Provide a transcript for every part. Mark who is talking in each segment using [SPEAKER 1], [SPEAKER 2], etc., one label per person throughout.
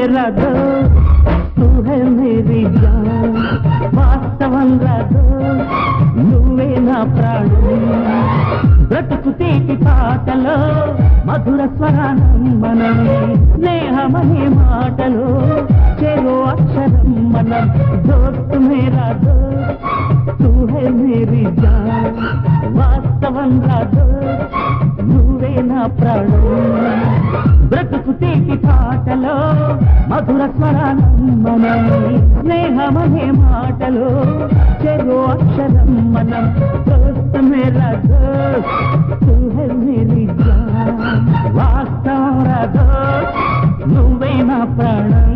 [SPEAKER 1] मेरा दोस्त तू है मेरी जान వాస్తవంగా నువ్వే నా ప్రాణం బ్రతుకు తీపి పాటలో మధుర స్వరానం మనం స్నేహమనే మాటలో చెరో అక్షరం మనం దోస్త్ మేరా దోస్త్ తూ హై మేరీ జాన్ వాస్తవంగా నువ్వే నా ప్రాణం బ్రతుకు తీపి పాటలో మధుర స్వరానం మనం స్నేహమనే మాటలో చెరో అక్షరం మనం దోస్త్ మేరా దోస్త్ తూ హై మేరీ జాన్ వాస్తవంగా దోస్త్ నువ్వే నా ప్రాణం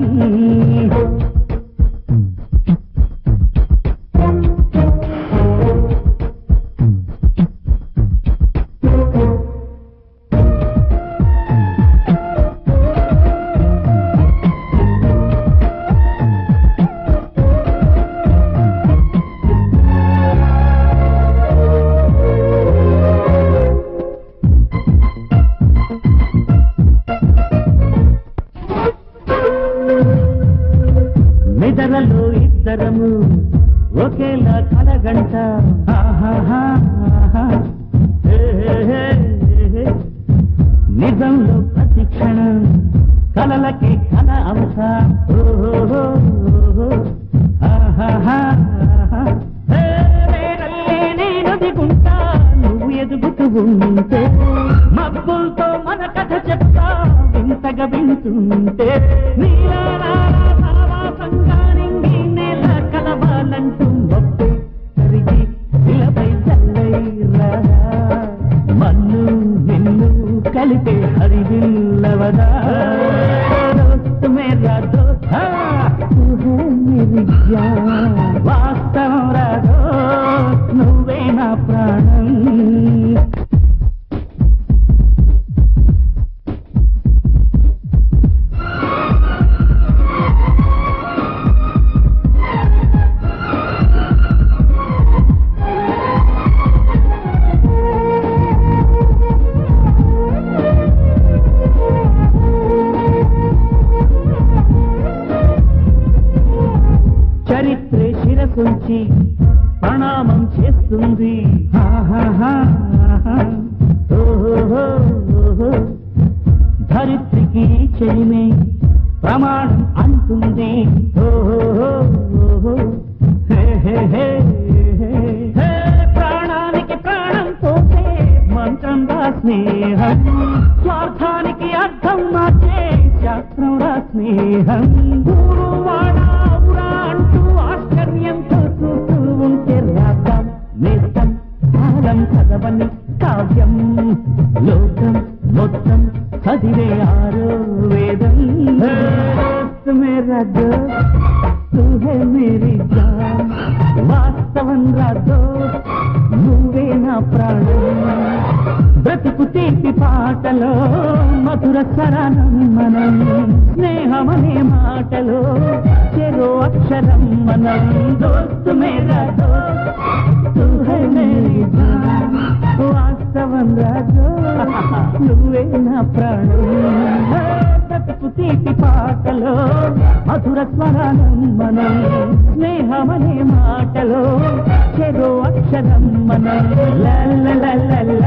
[SPEAKER 1] నిద్రలో ఇద్దరము ఒకేలా కలగంట నిజంలో ప్రతి క్షణం కలలకే కల అంశ నేను దిగుంటా నువ్వు ఎదుగుతూ ఉంటే మబ్బులతో మన కథ చెప్తా వింతగా వింటుంటే నీలా సంగానింగి నేల కలవాలంటూ మొప్పై కరిగి ఇలపై చల్లైరా మన్ను నిన్ను కలిపే హరివిల్లవదా దోస్త్ మేరా దోస్త్ తూ హై మేరీ జాన్ వాస్తవం రా దోస్త్ నువ్వే నా ప్రాణం చరిత్రే శిరసుంచి ప్రణామం చేస్తుంది ధరిత్రికి చెలిమే ప్రమాణం అంటుంది ప్రాణానికి ప్రాణం పోతే మంత్రంగా స్నేహం స్వార్థానికి అర్థం మార్చే శాస్త్రంగా స్నేహం గురువాడా అంటూ ఆశ్చర్యంతో చూస్తూ ఉంటే రాద్దాం నేస్తం కాలం చదవని కావ్యం లోకం మొత్తం చదివే ఆరో వేదం దోస్త్ మేరా దోస్త్ తూ హై మేరీ జాన్ వాస్తవంగా దోస్త్ నువ్వే నా ప్రాణం బ్రతుకు తీపి పాటలో మధుర స్వరానం మనం స్నేహమనే మాటలో చెరో అక్షరం మనం దోస్త్ మేరా దోస్త్ తూ హై మేరీ జాన్ వాస్తవంగా దోస్త్ నువ్వే నా ప్రాణం బ్రతుకు తీపి పాటలో మధుర స్వరానం మనం స్నేహమనే మాటలో చెరో అక్షరం మనం లా లా లా లా